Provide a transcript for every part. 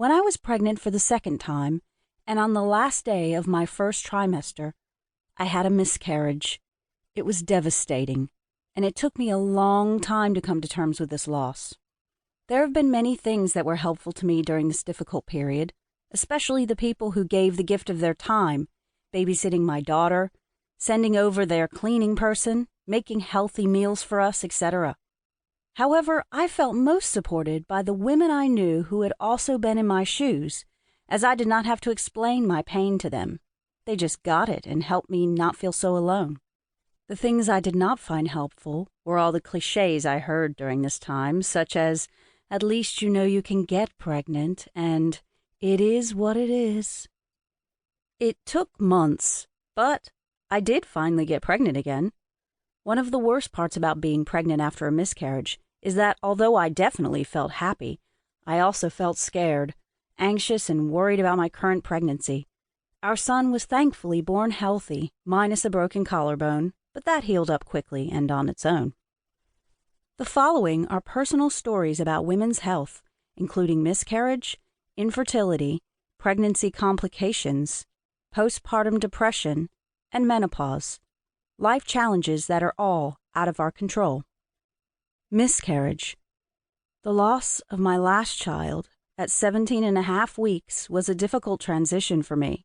When I was pregnant for the second time, and on the last day of my first trimester, I had a miscarriage. It was devastating, and it took me a long time to come to terms with this loss. There have been many things that were helpful to me during this difficult period, especially the people who gave the gift of their time, babysitting my daughter, sending over their cleaning person, making healthy meals for us, etc. However, I felt most supported by the women I knew who had also been in my shoes, as I did not have to explain my pain to them. They just got it and helped me not feel so alone. The things I did not find helpful were all the cliches I heard during this time, such as, "At least you know you can get pregnant," and "It is what it is." It took months, but I did finally get pregnant again. One of the worst parts about being pregnant after a miscarriage is that although I definitely felt happy, I also felt scared, anxious, and worried about my current pregnancy. Our son was thankfully born healthy, minus a broken collarbone, but that healed up quickly and on its own. The following are personal stories about women's health, including miscarriage, infertility, pregnancy complications, postpartum depression, and menopause. Life challenges that are all out of our control. Miscarriage. The loss of my last child at 17 and a half weeks was a difficult transition for me.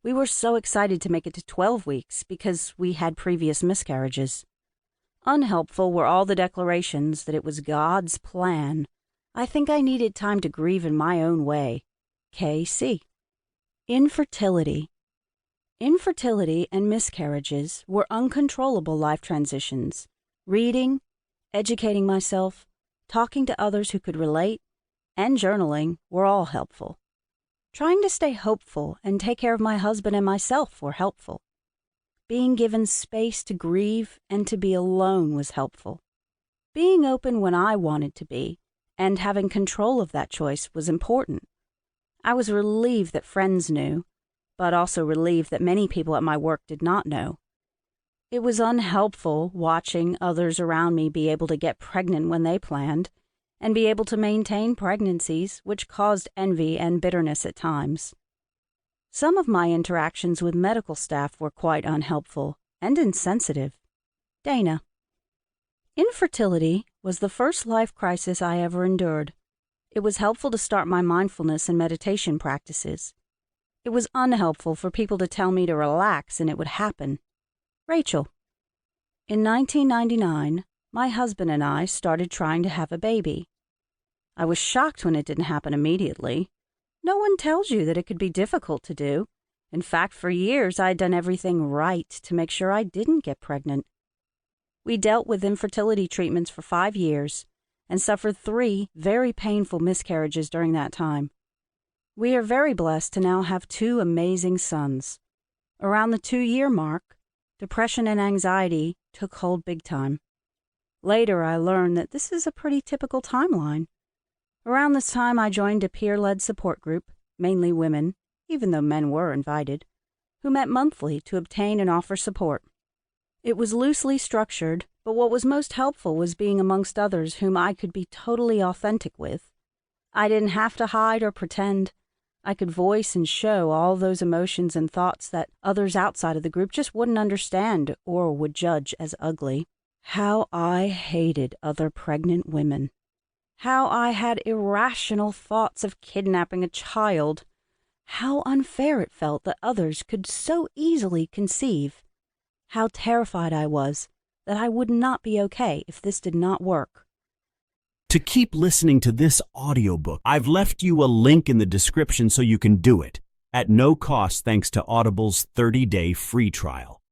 We were so excited to make it to 12 weeks because we had previous miscarriages. Unhelpful were all the declarations that it was God's plan. I think I needed time to grieve in my own way. K.C. Infertility. Infertility and miscarriages were uncontrollable life transitions. Reading, educating myself, talking to others who could relate, and journaling were all helpful. Trying to stay hopeful and take care of my husband and myself were helpful. Being given space to grieve and to be alone was helpful. Being open when I wanted to be and having control of that choice was important. I was relieved that friends knew, but also relieved that many people at my work did not know. It was unhelpful watching others around me be able to get pregnant when they planned, and be able to maintain pregnancies, which caused envy and bitterness at times. Some of my interactions with medical staff were quite unhelpful and insensitive. Dana. Infertility was the first life crisis I ever endured. It was helpful to start my mindfulness and meditation practices. It was unhelpful for people to tell me to relax and it would happen. Rachel. In 1999, my husband and I started trying to have a baby. I was shocked when it didn't happen immediately. No one tells you that it could be difficult to do. In fact, for years, I'd done everything right to make sure I didn't get pregnant. We dealt with infertility treatments for 5 years and suffered 3 very painful miscarriages during that time. We are very blessed to now have 2 amazing sons. Around the 2-year mark, depression and anxiety took hold big time. Later, I learned that this is a pretty typical timeline. Around this time, I joined a peer-led support group, mainly women, even though men were invited, who met monthly to obtain and offer support. It was loosely structured, but what was most helpful was being amongst others whom I could be totally authentic with. I didn't have to hide or pretend. I could voice and show all those emotions and thoughts that others outside of the group just wouldn't understand or would judge as ugly. How I hated other pregnant women. How I had irrational thoughts of kidnapping a child. How unfair it felt that others could so easily conceive. How terrified I was that I would not be okay if this did not work. To keep listening to this audiobook, I've left you a link in the description so you can do it, at no cost thanks to Audible's 30-day free trial.